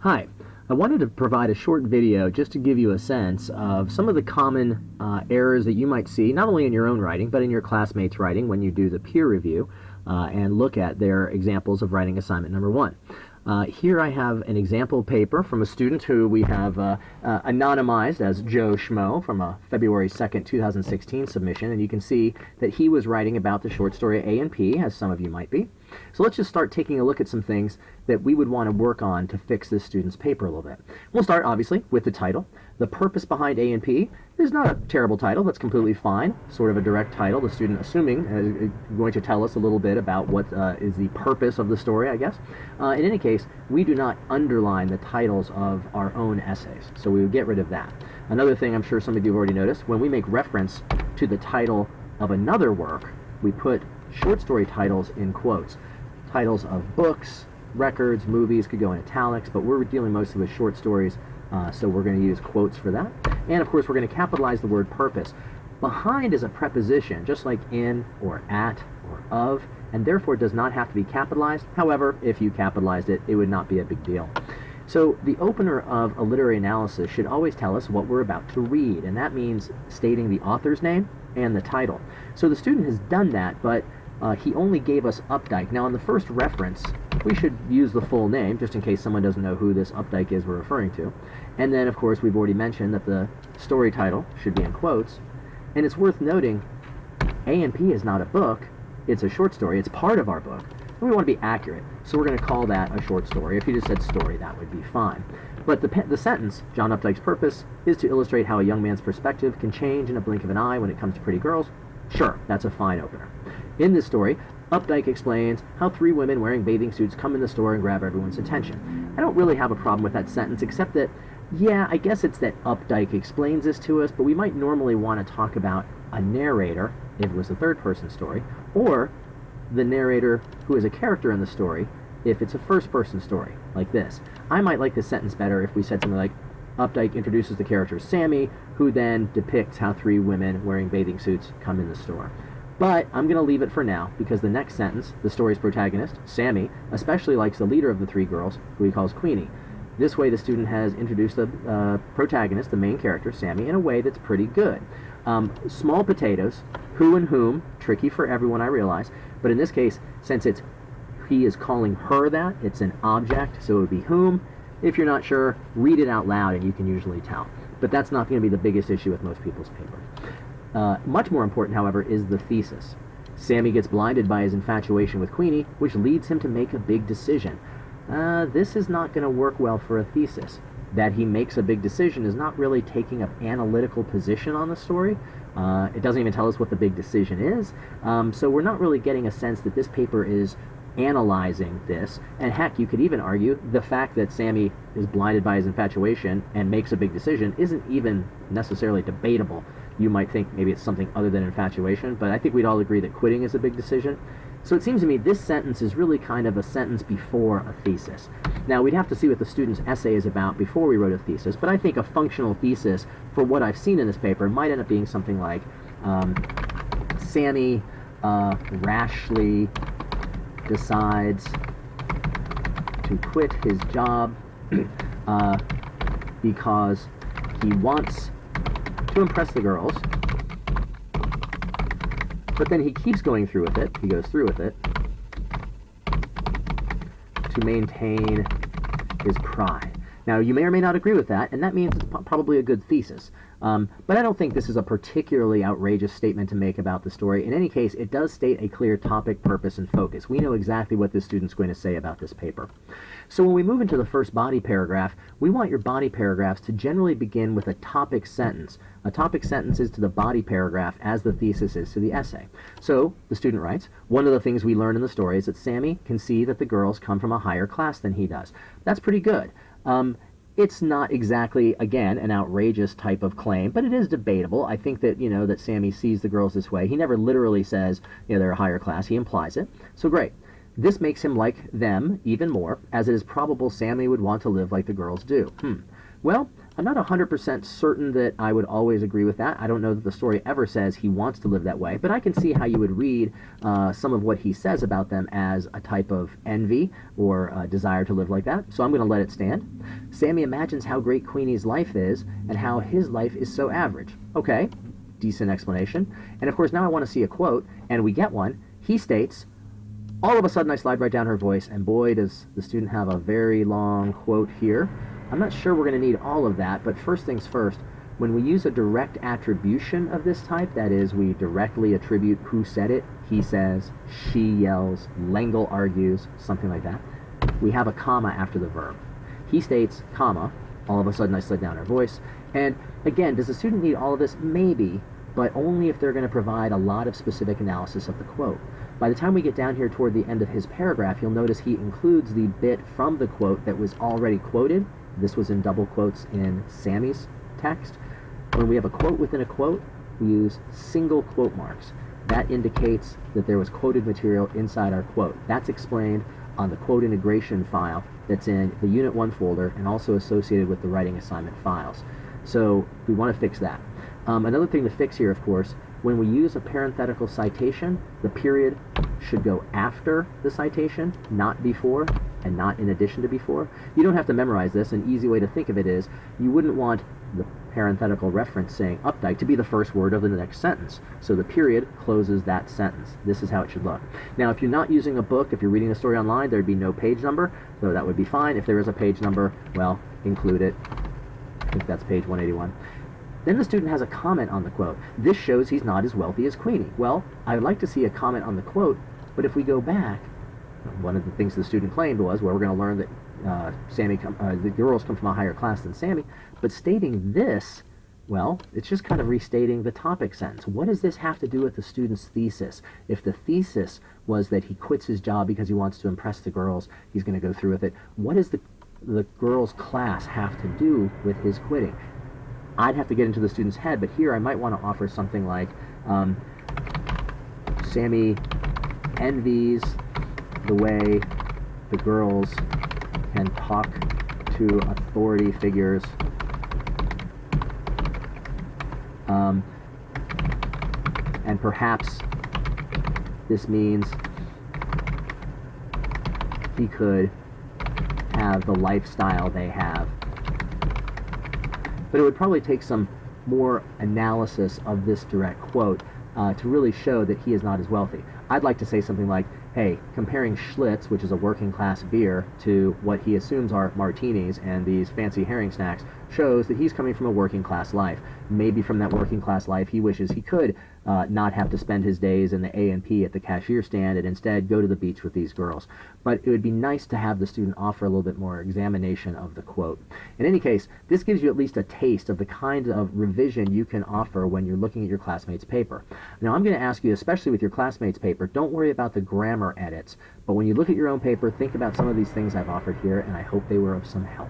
Hi, I wanted to provide a short video just to give you a sense of some of the common errors that you might see, not only in your own writing, but in your classmates' writing when you do the peer review and look at their examples of writing assignment number 1. Here I have an example paper from a student who we have anonymized as Joe Schmo from a February 2nd, 2016 submission, and you can see that he was writing about the short story A&P, as some of you might be. So let's just start taking a look at some things that we would want to work on to fix this student's paper a little bit. We'll start, obviously, with the title. The purpose behind A&P is not a terrible title. That's completely fine. Sort of a direct title. The student, assuming, is going to tell us a little bit about what is the purpose of the story, I guess. In any case, we do not underline the titles of our own essays, so we would get rid of that. Another thing I'm sure some of you have already noticed, when we make reference to the title of another work, we put short story titles in quotes. Titles of books, records, movies could go in italics, but we're dealing mostly with short stories, so we're going to use quotes for that. And of course, we're going to capitalize the word purpose. Behind is a preposition, just like in or at or of, and therefore does not have to be capitalized. However, if you capitalized it, it would not be a big deal. So the opener of a literary analysis should always tell us what we're about to read, and that means stating the author's name and the title. So the student has done that, but he only gave us Updike. Now, in the first reference, we should use the full name, just in case someone doesn't know who this Updike is we're referring to. And then, of course, we've already mentioned that the story title should be in quotes. And it's worth noting, A&P is not a book, it's a short story. It's part of our book. And we want to be accurate, so we're going to call that a short story. If you just said story, that would be fine. But the sentence, John Updike's purpose, is to illustrate how a young man's perspective can change in a blink of an eye when it comes to pretty girls. Sure, that's a fine opener. In this story, Updike explains how 3 women wearing bathing suits come in the store and grab everyone's attention. I don't really have a problem with that sentence, except that, yeah, I guess it's that Updike explains this to us, but we might normally want to talk about a narrator, if it was a third-person story, or the narrator who is a character in the story, if it's a first-person story, like this. I might like this sentence better if we said something like, Updike introduces the character Sammy, who then depicts how 3 women wearing bathing suits come in the store. But I'm going to leave it for now, because the next sentence, the story's protagonist, Sammy, especially likes the leader of the 3 girls, who he calls Queenie. This way the student has introduced the protagonist, the main character, Sammy, in a way that's pretty good. Small potatoes, who and whom, tricky for everyone, I realize, but in this case, since he is calling her that, it's an object, so it would be whom. If you're not sure, read it out loud and you can usually tell. But that's not going to be the biggest issue with most people's paper. Much more important, however, is the thesis. Sammy gets blinded by his infatuation with Queenie, which leads him to make a big decision. This is not going to work well for a thesis. That he makes a big decision is not really taking an analytical position on the story. It doesn't even tell us what the big decision is. So we're not really getting a sense that this paper is analyzing this. And heck, you could even argue the fact that Sammy is blinded by his infatuation and makes a big decision isn't even necessarily debatable. You might think maybe it's something other than infatuation, but I think we'd all agree that quitting is a big decision. So it seems to me this sentence is really kind of a sentence before a thesis. Now, we'd have to see what the student's essay is about before we wrote a thesis, but I think a functional thesis for what I've seen in this paper might end up being something like Sammy rashly decides to quit his job because he wants to impress the girls, but then he keeps going through with it, he goes through with it, to maintain his pride. Now, you may or may not agree with that, and that means it's probably a good thesis. But I don't think this is a particularly outrageous statement to make about the story. In any case, it does state a clear topic, purpose, and focus. We know exactly what this student's going to say about this paper. So when we move into the first body paragraph, we want your body paragraphs to generally begin with a topic sentence. A topic sentence is to the body paragraph as the thesis is to the essay. So the student writes, one of the things we learn in the story is that Sammy can see that the girls come from a higher class than he does. That's pretty good. It's not exactly, again, an outrageous type of claim, but it is debatable. I think that, that Sammy sees the girls this way. He never literally says, they're a higher class. He implies it. So great. This makes him like them even more, as it is probable Sammy would want to live like the girls do. Well, I'm not 100% certain that I would always agree with that. I don't know that the story ever says he wants to live that way, but I can see how you would read some of what he says about them as a type of envy or a desire to live like that. So I'm going to let it stand. Sammy imagines how great Queenie's life is and how his life is so average. Okay, decent explanation. And of course, now I want to see a quote, and we get one. He states, all of a sudden I slide right down her voice, and boy, does the student have a very long quote here. I'm not sure we're going to need all of that, but first things first, when we use a direct attribution of this type, that is, we directly attribute who said it, he says, she yells, L'Engle argues, something like that, we have a comma after the verb. He states, comma, all of a sudden I slid down her voice. And again, does the student need all of this? Maybe, but only if they're going to provide a lot of specific analysis of the quote. By the time we get down here toward the end of his paragraph, you'll notice he includes the bit from the quote that was already quoted. This was in double quotes in Sammy's text. When we have a quote within a quote, we use single quote marks. That indicates that there was quoted material inside our quote. That's explained on the quote integration file that's in the Unit 1 folder and also associated with the writing assignment files. So we want to fix that. Another thing to fix here, of course, when we use a parenthetical citation, the period should go after the citation, not before, and not in addition to before. You don't have to memorize this. An easy way to think of it is you wouldn't want the parenthetical reference saying Updike to be the first word of the next sentence. So the period closes that sentence. This is how it should look. Now, if you're not using a book, if you're reading a story online, there'd be no page number, so that would be fine. If there is a page number, well, include it. I think that's page 181. Then the student has a comment on the quote. This shows he's not as wealthy as Queenie. Well, I would like to see a comment on the quote, but if we go back, one of the things the student claimed was, well, we're going to learn that the girls come from a higher class than Sammy, but stating this, well, it's just kind of restating the topic sentence. What does this have to do with the student's thesis? If the thesis was that he quits his job because he wants to impress the girls, he's going to go through with it. What does the girls' class have to do with his quitting? I'd have to get into the student's head, but here I might want to offer something like, Sammy envies the way the girls can talk to authority figures, and perhaps this means he could have the lifestyle they have. But it would probably take some more analysis of this direct quote to really show that he is not as wealthy. I'd like to say something like, hey, comparing Schlitz, which is a working class beer, to what he assumes are martinis and these fancy herring snacks, shows that he's coming from a working class life. Maybe from that working class life he wishes he could not have to spend his days in the A&P at the cashier stand and instead go to the beach with these girls. But it would be nice to have the student offer a little bit more examination of the quote. In any case, this gives you at least a taste of the kind of revision you can offer when you're looking at your classmate's paper. Now I'm going to ask you, especially with your classmate's paper, don't worry about the grammar edits, but when you look at your own paper, think about some of these things I've offered here, and I hope they were of some help.